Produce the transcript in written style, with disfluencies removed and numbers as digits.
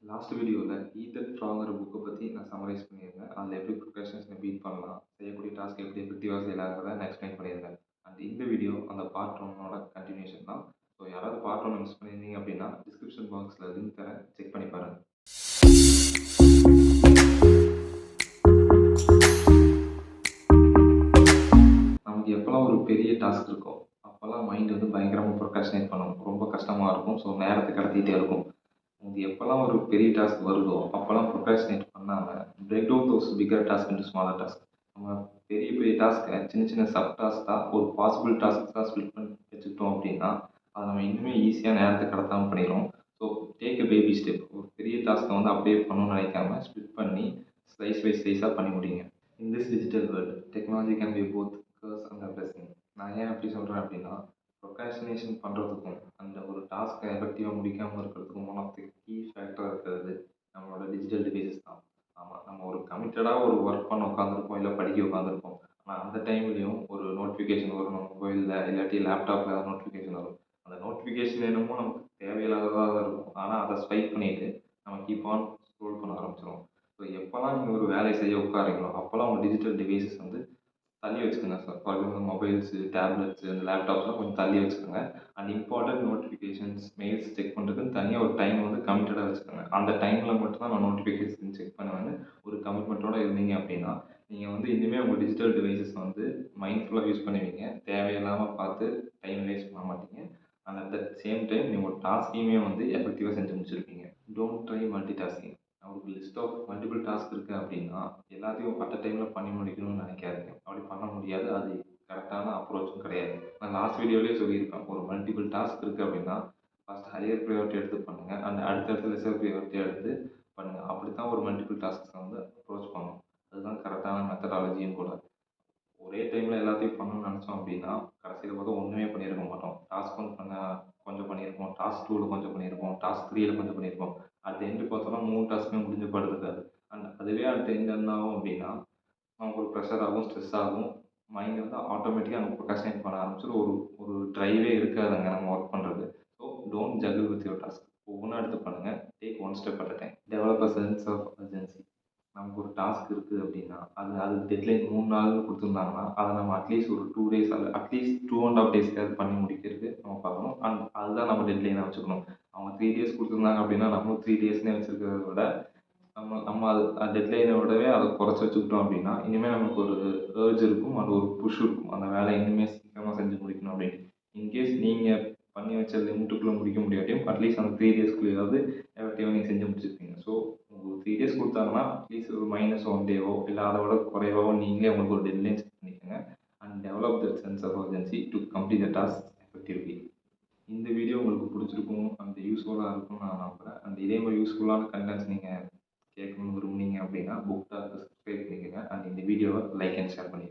Last வீடியோவில் Ethan ஃப்ராங்கிற புக்கை பற்றி நான் சம்மரைஸ் பண்ணியிருந்தேன். அதில் எப்படி ப்ரொக்ராஸ்டினேஷனை பீட் பண்ணலாம், செய்யக்கூடிய டாஸ்க் எப்படி எஃபெக்டிவாக செய்யலாங்கிறத நான் எக்ஸ்பிளைன் பண்ணியிருந்தேன். அண்ட் இந்த வீடியோ அந்த பார்ட் ஒன்னோட கண்டினியூஷன் தான். ஸோ யாராவது பார்ட் ஒன் மிஸ் பண்ணியிருந்தீங்க அப்படின்னா டிஸ்கிரிப்ஷன் பாக்ஸில் லிங்க் தரேன், செக் பண்ணி பாருங்கள். நமக்கு எப்போல்லாம் ஒரு பெரிய டாஸ்க் இருக்கும் அப்போல்லாம் மைண்ட் வந்து பயங்கரமாக ப்ரொக்ராஸ்டினேட் பண்ணும். ரொம்ப கஷ்டமாக இருக்கும். ஸோ நேரத்தை கடத்திக்கிட்டே இருக்கும். உங்களுக்கு எப்போல்லாம் ஒரு பெரிய டாஸ்க் வருதோ அப்போல்லாம் ப்ரொக்ராஸ்டினேட் பண்ணாமல் break down those bigger task into smaller task. நம்ம பெரிய பெரிய டாஸ்க்கை சின்ன சின்ன சப் டாஸ்க்காக ஒரு பாசிபிள் டாஸ்க்காக ஸ்பிளிட் பண்ணி வச்சுக்கிட்டோம் அப்படின்னா அதை நம்ம இன்னுமே ஈஸியாக நேரத்தை கடத்தாமல் பண்ணிடும். So take a baby step. ஒரு பெரிய டாஸ்க்கை வந்து அப்படியே பண்ணணும்னு நினைக்காம ஸ்பிளிட் பண்ணி ஸ்லைஸ் பை ஸ்லைஸாக பண்ணி முடியுங்க. In this digital world technology can be both curse and blessing. நான் ஏன் அப்படி சொல்கிறேன் அப்படின்னா ப்ரொக்ராஸ்டினேஷன் பண்ணுறதுக்கும் அந்த ஒரு டாஸ்க்கை எஃபெக்டிவாக முடிக்காமல் இருக்கிறதுக்கும் ஒன் ஆஃப் தி கீ ஃபேக்டராக இருக்கிறது நம்மளோட டிஜிட்டல் டிவைசஸ் தான். ஆமாம், நம்ம ஒரு கமிட்டடாக ஒரு ஒர்க் பண்ண உட்காந்துருப்போம், இல்லை படிக்க உட்காந்துருப்போம். ஆனால் அந்த டைம்லேயும் ஒரு நோட்டிஃபிகேஷன் வரும் நம்ம மொபைலில், இல்லாட்டி லேப்டாப்பில் ஏதாவது நோட்டிஃபிகேஷன் வரும். அந்த நோட்டிஃபிகேஷன் என்னமோ நமக்கு தேவையில்லாததாக தான் இருக்கும். ஆனால் அதை ஸ்வைப் பண்ணிவிட்டு நம்ம கீப் ஆன் ஸ்க்ரோல் பண்ண ஆரம்பிச்சிடும். ஸோ எப்போல்லாம் நீங்கள் ஒரு வேலையை செய்ய உட்காரீங்களோ அப்போல்லாம் உங்கள் டிஜிட்டல் டிவைசஸ் வந்து தள்ளி வச்சுக்கோங்க sir. For example mobiles, tablets, அந்த லேப்டாப்ஸ்லாம் கொஞ்சம் தள்ளி வச்சுக்கோங்க. And important notifications, mails check பண்ணுறதுக்குன்னு தனியாக ஒரு டைம் வந்து கமிட்டடாக வச்சுக்கோங்க. அந்த டைமில் மட்டும் தான் நான் நோட்டிஃபிகேஷன் செக் பண்ணுவேன்னு ஒரு கமிட்மெண்ட்டோடு இருந்தீங்க அப்படின்னா நீங்கள் வந்து இனிமேல் உங்கள் டிஜிட்டல் டிவைசஸ் வந்து மைண்ட்ஃபுல்லாக யூஸ் பண்ணுவீங்க. தேவையில்லாமல் பார்த்து டைம் வேஸ்ட் பண்ண மாட்டீங்க. And at the same time நீங்கள் ஒரு டாஸ்க்கையுமே வந்து எஃபெக்டிவாக செஞ்சு முடிச்சிருப்பீங்க. Don't try multitasking. ஒரு லிஸ்ட் ஆஃப் மல்டிபிள் டாஸ்க் இருக்குது அப்படின்னா எல்லாத்தையும் அட் அ டைமில் பண்ணி முடிக்கணும்னு நினைக்காதீங்க. அப்படி பண்ண முடியாது. அது கரெக்டான அப்ரோச்சும் கிடையாது. நான் லாஸ்ட் வீடியோலேயே சொல்லியிருப்பேன், ஒரு மல்டிபிள் டாஸ்க் இருக்குது அப்படின்னா ஃபஸ்ட் ஹையர் ப்ரையாரிட்டி எடுத்து பண்ணுங்கள். அண்ட் அடுத்தடுத்து லெசர் ப்ரையாரிட்டி எடுத்து பண்ணுங்கள். அப்படி தான் ஒரு மல்டிபிள் டாஸ்க்கை வந்து அப்ரோச் பண்ணணும். அதுதான் கரெக்டான மெத்தடாலஜியும் கூட. ஒரே டைமில் எல்லாத்தையும் பண்ணணும்னு நினச்சோம் அப்படின்னா கடைசியில் பார்த்தா ஒன்றுமே பண்ணியிருக்க மாட்டோம். டாஸ்க் 1 பண்ண கொஞ்சம் பண்ணியிருப்போம், டாஸ்க் 2ல் கொஞ்சம் பண்ணியிருப்போம், டாஸ்க் 3ல் கொஞ்சம் பண்ணியிருப்போம். அட் எண்டு பார்த்தோம்னா 3 டாஸ்க்குமே முடிஞ்ச பாடு இருக்காது. அண்ட் அதுவே அட் எண்டு என்ன ஆகும் அப்படின்னா நமக்கு ஒரு ப்ரெஷர் ஆகும், ஸ்ட்ரெஸ் ஆகும். மைண்ட் வந்து ஆட்டோமேட்டிக்காக நம்ம ப்ரொக்ராஸ்டினேட் பண்ண ஆரம்பிச்சிடும். ஒரு ட்ரைவே இருக்காதுங்க நம்ம ஒர்க் பண்ணுறது. So don't juggle with your task. ஒவ்வொன்றா எடுத்து பண்ணுங்கள். Take one step at a time. Develop a sense of urgency. நமக்கு ஒரு டாஸ்க் இருக்குது அப்படின்னா அது டெட்லைன் 3 நாள்னு கொடுத்துருந்தாங்கன்னா அதை நம்ம அட்லீஸ்ட் ஒரு 2 டேஸ் அல்ல அட்லீஸ்ட் 2 1/2 டேஸ்க்காவது பண்ணி முடிக்கிறதுக்கு நம்ம பார்க்கணும். அண்ட் அதுதான் நம்ம டெட்லைனாக வச்சுக்கணும். அவங்க 3 டேஸ் கொடுத்துருந்தாங்க அப்படின்னா நம்மளும் 3 டேஸ்னே வச்சுருக்கிறத விட நம்ம அது டெட்லைனை விடவே அதை குறைச்சி வச்சுக்கிட்டோம் அப்படின்னா இனிமேல் நமக்கு ஒரு ஏர்ஜ் இருக்கும், அது ஒரு புஷ் இருக்கும், அந்த வேலையை இன்னுமே சீக்கிரமாக செஞ்சு முடிக்கணும் அப்படின்னு. இன்கேஸ் நீங்கள் பண்ணி வச்ச லிமிட்டுக்குள்ளே முடிக்க முடியாட்டியும் அட்லீஸ்ட் அந்த 3 டேஸ்க்குள்ளேயாவது எஃபெக்டிவாக நீங்கள் செஞ்சு முடிச்சிருப்பீங்க. ஸோ உங்களுக்கு 3 டேஸ் கொடுத்தாங்கன்னா அட்லீஸ்ட் ஒரு -1 டேவோ இல்லை அதை விட குறைவாவோ நீங்களே உங்களுக்கு ஒரு டெட்லைன் செட் பண்ணிக்கோங்க. And develop that sense of urgency to complete the task effectively. இந்த வீடியோ உங்களுக்கு பிடிச்சிருக்கும், அந்த யூஸ்ஃபுல்லாக இருக்கும்னு நான் நம்புகிறேன். அண்ட் இதே மாதிரி யூஸ்ஃபுல்லான கண்டென்ட்ஸ் நீங்கள் கேட்கணும்னு விரும்புனீங்க அப்படின்னா புக் டாக்கு சப்ஸ்கிரைப் பண்ணிக்கோங்க. அண்ட் இந்த வீடியோவை லைக் அண்ட் ஷேர் பண்ணிக்கோங்க.